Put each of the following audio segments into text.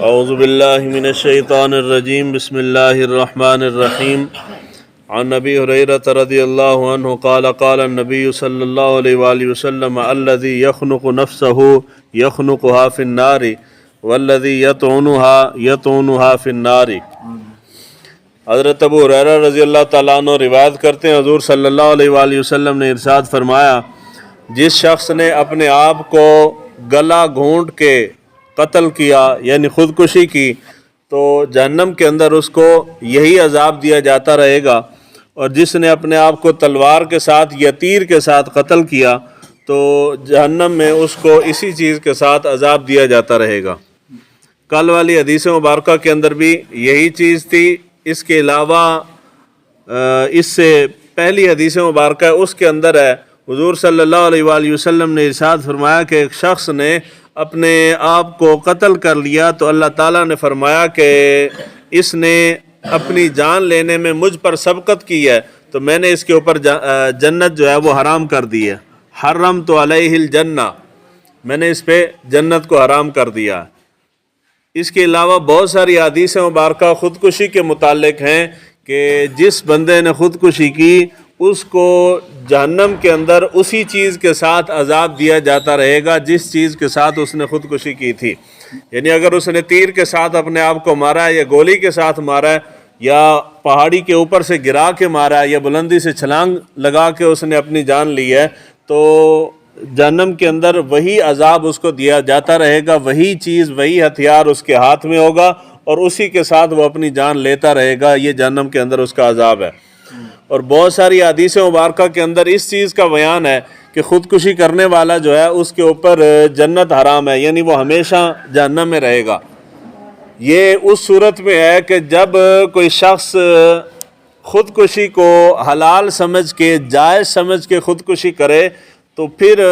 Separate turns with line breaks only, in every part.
اعوذ باللہ من الشیطان الرجیم بسم اللہ الرحمن الرحیم عن نبی ہریرہ رضی اللہ عنہ قال قال النبی صلی اللہ علیہ وآلہ وسلم الذی یخنق نفسہ یخنقها فی النار والذی یطعنها فی النار۔ حضرت ابو ہریرہ رضی اللہ تعالیٰ عنہ روایت کرتے ہیں، حضور صلی اللہ علیہ وآلہ وسلم نے ارشاد فرمایا، جس شخص نے اپنے آپ کو گلا گھونٹ کے قتل کیا یعنی خودکشی کی تو جہنم کے اندر اس کو یہی عذاب دیا جاتا رہے گا، اور جس نے اپنے آپ کو تلوار کے ساتھ یا تیر کے ساتھ قتل کیا تو جہنم میں اس کو اسی چیز کے ساتھ عذاب دیا جاتا رہے گا۔ کل والی حدیث مبارکہ کے اندر بھی یہی چیز تھی۔ اس کے علاوہ اس سے پہلی حدیث مبارکہ اس کے اندر ہے، حضور صلی اللہ علیہ وآلہ وسلم نے ارشاد فرمایا کہ ایک شخص نے اپنے آپ کو قتل کر لیا تو اللہ تعالیٰ نے فرمایا کہ اس نے اپنی جان لینے میں مجھ پر سبقت کی ہے تو میں نے اس کے اوپر جنت جو ہے وہ حرام کر دی ہے۔ حرمت علیہ الجنہ، میں نے اس پہ جنت کو حرام کر دیا۔ اس کے علاوہ بہت ساری حدیث مبارکہ خودکشی کے متعلق ہیں کہ جس بندے نے خودکشی کی اس کو جہنم کے اندر اسی چیز کے ساتھ عذاب دیا جاتا رہے گا جس چیز کے ساتھ اس نے خودکشی کی تھی۔ یعنی اگر اس نے تیر کے ساتھ اپنے آپ کو مارا ہے یا گولی کے ساتھ مارا ہے یا پہاڑی کے اوپر سے گرا کے مارا ہے یا بلندی سے چھلانگ لگا کے اس نے اپنی جان لی ہے تو جہنم کے اندر وہی عذاب اس کو دیا جاتا رہے گا، وہی چیز وہی ہتھیار اس کے ہاتھ میں ہوگا اور اسی کے ساتھ وہ اپنی جان لیتا رہے گا۔ یہ جہنم کے اندر اس کا عذاب ہے۔ اور بہت ساری حدیث مبارکہ کے اندر اس چیز کا بیان ہے کہ خودکشی کرنے والا جو ہے اس کے اوپر جنت حرام ہے، یعنی وہ ہمیشہ جہنم میں رہے گا۔ یہ اس صورت میں ہے کہ جب کوئی شخص خودکشی کو حلال سمجھ کے جائز سمجھ کے خودکشی کرے تو پھر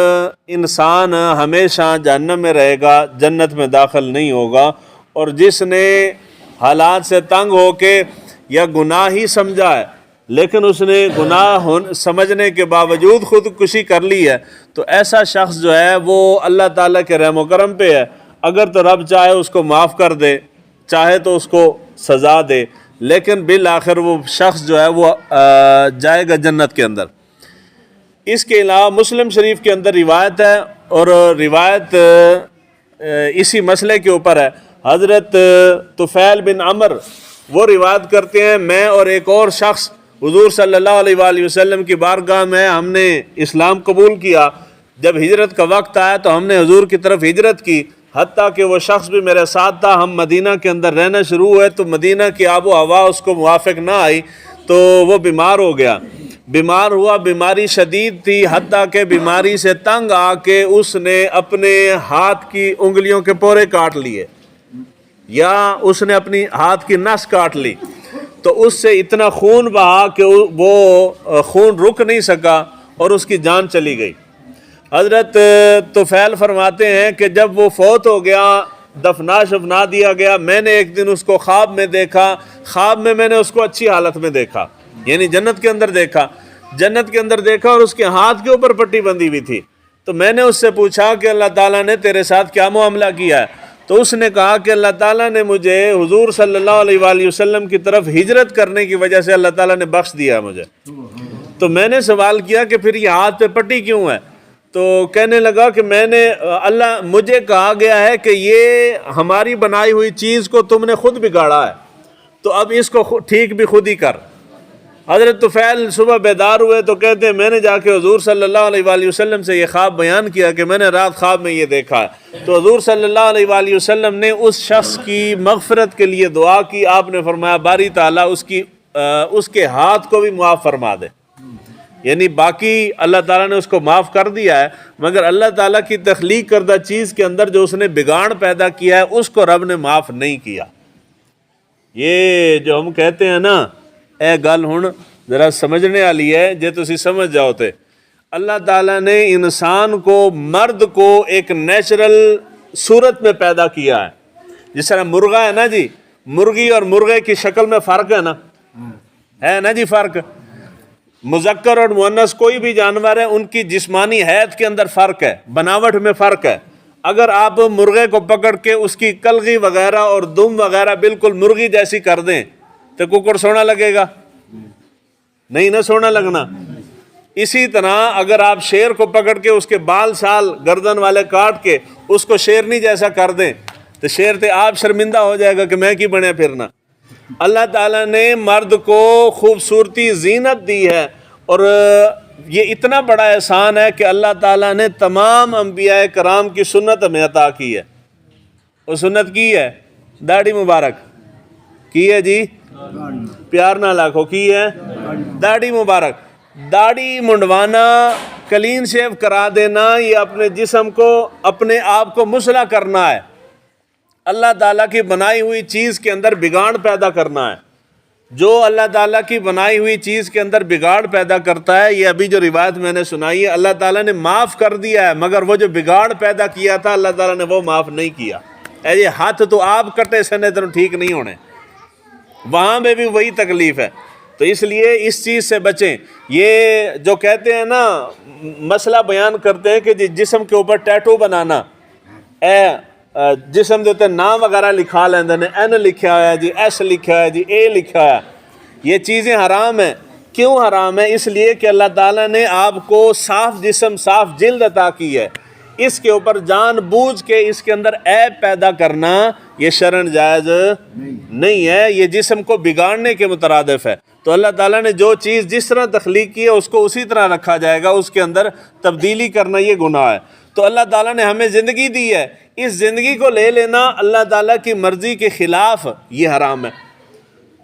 انسان ہمیشہ جہنم میں رہے گا، جنت میں داخل نہیں ہوگا۔ اور جس نے حالات سے تنگ ہو کے یا گناہ ہی سمجھا ہے لیکن اس نے گناہ سمجھنے کے باوجود خودکشی کر لی ہے تو ایسا شخص جو ہے وہ اللہ تعالیٰ کے رحم و کرم پہ ہے، اگر تو رب چاہے اس کو معاف کر دے، چاہے تو اس کو سزا دے، لیکن بالآخر وہ شخص جو ہے وہ جائے گا جنت کے اندر۔ اس کے علاوہ مسلم شریف کے اندر روایت ہے اور روایت اسی مسئلے کے اوپر ہے۔ حضرت طفیل بن عمر وہ روایت کرتے ہیں، میں اور ایک اور شخص حضور صلی اللہ علیہ وآلہ وسلم کی بارگاہ میں ہم نے اسلام قبول کیا۔ جب ہجرت کا وقت آیا تو ہم نے حضور کی طرف ہجرت کی، حتیٰ کہ وہ شخص بھی میرے ساتھ تھا۔ ہم مدینہ کے اندر رہنا شروع ہوئے تو مدینہ کی آب و ہوا اس کو موافق نہ آئی تو وہ بیمار ہو گیا، بیمار ہوا، بیماری شدید تھی، حتیٰ کہ بیماری سے تنگ آ کے اس نے اپنے ہاتھ کی انگلیوں کے پورے کاٹ لیے یا اس نے اپنی ہاتھ کی نس کاٹ لی تو اس سے اتنا خون بہا کہ وہ خون رک نہیں سکا اور اس کی جان چلی گئی۔ حضرت طفیل فرماتے ہیں کہ جب وہ فوت ہو گیا، دفنا شفنا دیا گیا، میں نے ایک دن اس کو خواب میں دیکھا، خواب میں میں نے اس کو اچھی حالت میں دیکھا، یعنی جنت کے اندر دیکھا، جنت کے اندر دیکھا اور اس کے ہاتھ کے اوپر پٹی بندھی ہوئی تھی۔ تو میں نے اس سے پوچھا کہ اللہ تعالیٰ نے تیرے ساتھ کیا معاملہ کیا ہے؟ تو اس نے کہا کہ اللہ تعالیٰ نے مجھے حضور صلی اللہ علیہ وآلہ وسلم کی طرف ہجرت کرنے کی وجہ سے اللہ تعالیٰ نے بخش دیا مجھے۔ تو میں نے سوال کیا کہ پھر یہ ہاتھ پہ پٹی کیوں ہے؟ تو کہنے لگا کہ میں نے اللہ مجھے کہا گیا ہے کہ یہ ہماری بنائی ہوئی چیز کو تم نے خود بگاڑا ہے تو اب اس کو ٹھیک بھی خود ہی کر۔ حضرت طفیل صبح بیدار ہوئے تو کہتے ہیں میں نے جا کے حضور صلی اللہ علیہ وآلہ وسلم سے یہ خواب بیان کیا کہ میں نے رات خواب میں یہ دیکھا ہے۔ تو حضور صلی اللہ علیہ وآلہ وسلم نے اس شخص کی مغفرت کے لیے دعا کی۔ آپ نے فرمایا باری تعالیٰ اس کے ہاتھ کو بھی معاف فرما دے، یعنی باقی اللہ تعالیٰ نے اس کو معاف کر دیا ہے مگر اللہ تعالیٰ کی تخلیق کردہ چیز کے اندر جو اس نے بگاڑ پیدا کیا ہے اس کو رب نے معاف نہیں کیا۔ یہ جو ہم کہتے ہیں نا اے گل ہن ذرا سمجھنے والی ہے جے تسی سمجھ جاؤ تے اللہ تعالیٰ نے انسان کو، مرد کو ایک نیچرل صورت میں پیدا کیا ہے۔ جس طرح مرغا ہے نا جی، مرغی اور مرغے کی شکل میں فرق ہے نا جی، فرق مذکر اور مؤنث کوئی بھی جانور ہے ان کی جسمانی حیت کے اندر فرق ہے، بناوٹ میں فرق ہے۔ اگر آپ مرغے کو پکڑ کے اس کی کلغی وغیرہ اور دم وغیرہ بالکل مرغی جیسی کر دیں تو ککڑ سونا لگے گا؟ نہیں نہ سونا لگنا۔ اسی طرح اگر آپ شیر کو پکڑ کے اس کے بال سال گردن والے کاٹ کے اس کو شیرنی جیسا کر دیں تو شیر تے آپ شرمندہ ہو جائے گا کہ میں کی بنے پھرنا۔ اللہ تعالیٰ نے مرد کو خوبصورتی زینت دی ہے، اور یہ اتنا بڑا احسان ہے کہ اللہ تعالیٰ نے تمام انبیاء کرام کی سنت ہمیں عطا کی ہے۔ وہ سنت کی ہے داڑھی مبارک کی ہے جی، پیار نہ لاکھو کی ہے داڑھی مبارک، داڑھی منڈوانا، کلین شیو کرا دینا، یہ اپنے جسم کو اپنے آپ کو مصلح کرنا ہے، اللہ تعالیٰ کی بنائی ہوئی چیز کے اندر بگاڑ پیدا کرنا ہے۔ جو اللہ تعالیٰ کی بنائی ہوئی چیز کے اندر بگاڑ پیدا کرتا ہے، یہ ابھی جو روایت میں نے سنائی ہے، اللہ تعالیٰ نے معاف کر دیا ہے، مگر وہ جو بگاڑ پیدا کیا تھا اللہ تعالیٰ نے وہ معاف نہیں کیا۔ اے یہ ہاتھ تو آپ کٹے سنے تو ٹھیک نہیں ہونے، وہاں میں بھی وہی تکلیف ہے۔ تو اس لیے اس چیز سے بچیں۔ یہ جو کہتے ہیں نا، مسئلہ بیان کرتے ہیں کہ جسم کے اوپر ٹیٹو بنانا، جسم دے تے نام وغیرہ لکھا لیندے نے، این لکھا ہوا ہے جی، ایس لکھا ہوا ہے جی، اے لکھا ہوا ہے۔ یہ چیزیں حرام ہیں۔ کیوں حرام ہے؟ اس لیے کہ اللہ تعالیٰ نے آپ کو صاف جسم، صاف جلد عطا کی ہے، اس کے اوپر جان بوجھ کے اس کے اندر عیب پیدا کرنا یہ شرعاً جائز نہیں ہے، یہ جسم کو بگاڑنے کے مترادف ہے۔ تو اللہ تعالیٰ نے جو چیز جس طرح تخلیق کی ہے اس کو اسی طرح رکھا جائے گا، اس کے اندر تبدیلی کرنا یہ گناہ ہے۔ تو اللہ تعالیٰ نے ہمیں زندگی دی ہے، اس زندگی کو لے لینا اللہ تعالیٰ کی مرضی کے خلاف یہ حرام ہے،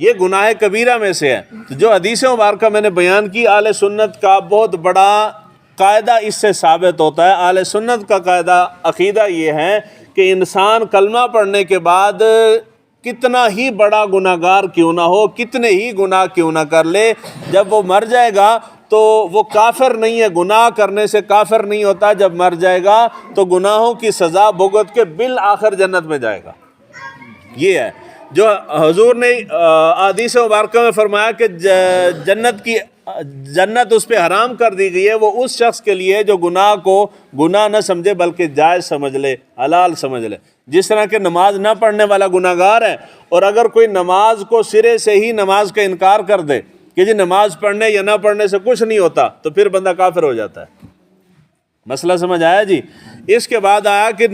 یہ گناہ کبیرہ میں سے ہے۔ تو جو حدیث مبارکہ میں نے بیان کی، اہل سنت کا بہت بڑا قاعدہ اس سے ثابت ہوتا ہے۔ اہل سنت کا قاعدہ عقیدہ یہ ہے کہ انسان کلمہ پڑھنے کے بعد کتنا ہی بڑا گناہ گار کیوں نہ ہو، کتنے ہی گناہ کیوں نہ کر لے، جب وہ مر جائے گا تو وہ کافر نہیں ہے، گناہ کرنے سے کافر نہیں ہوتا۔ جب مر جائے گا تو گناہوں کی سزا بھگت کے بالآخر جنت میں جائے گا۔ یہ ہے جو حضور نے احادیث مبارکہ میں فرمایا کہ جنت اس پہ حرام کر دی گئی ہے، وہ اس شخص کے لیے جو گناہ کو گناہ نہ سمجھے بلکہ جائز سمجھ لے، حلال سمجھ لے۔ جس طرح کہ نماز نہ پڑھنے والا گناہ گار ہے، اور اگر کوئی نماز کو سرے سے ہی نماز کا انکار کر دے کہ جی نماز پڑھنے یا نہ پڑھنے سے کچھ نہیں ہوتا، تو پھر بندہ کافر ہو جاتا ہے۔ مسئلہ سمجھ آیا جی؟ اس کے بعد آیا کہ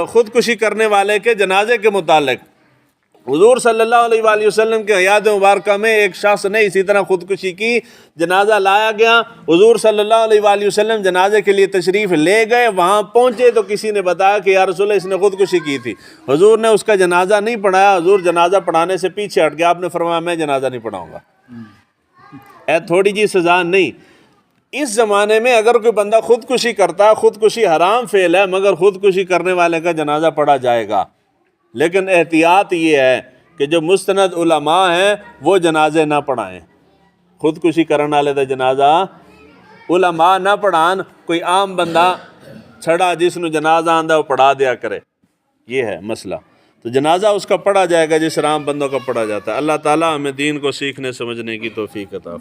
خودکشی کرنے والے کے جنازے کے متعلق حضور صلی اللہ علیہ وآلہ وسلم کے حیات مبارکہ میں ایک شخص نے اسی طرح خودکشی کی، جنازہ لایا گیا، حضور صلی اللہ علیہ وآلہ وسلم جنازے کے لیے تشریف لے گئے، وہاں پہنچے تو کسی نے بتایا کہ یا رسول اللہ اس نے خودکشی کی تھی۔ حضور نے اس کا جنازہ نہیں پڑھایا، حضور جنازہ پڑھانے سے پیچھے ہٹ گیا، آپ نے فرمایا میں جنازہ نہیں پڑھاؤں گا۔ تھوڑی جی سزا نہیں۔ اس زمانے میں اگر کوئی بندہ خودکشی کرتا ہے، خودکشی حرام فعل ہے، مگر خودکشی کرنے والے کا جنازہ پڑھا جائے گا، لیکن احتیاط یہ ہے کہ جو مستند علماء ہیں وہ جنازے نہ پڑھائیں۔ خودکشی کرنے والے کا جنازہ علماء نہ پڑھان، کوئی عام بندہ چھڑا جس نو جنازہ آندا وہ پڑھا دیا کرے، یہ ہے مسئلہ۔ تو جنازہ اس کا پڑھا جائے گا جس عام بندوں کا پڑھا جاتا ہے۔ اللہ تعالیٰ ہمیں دین کو سیکھنے سمجھنے کی توفیق عطا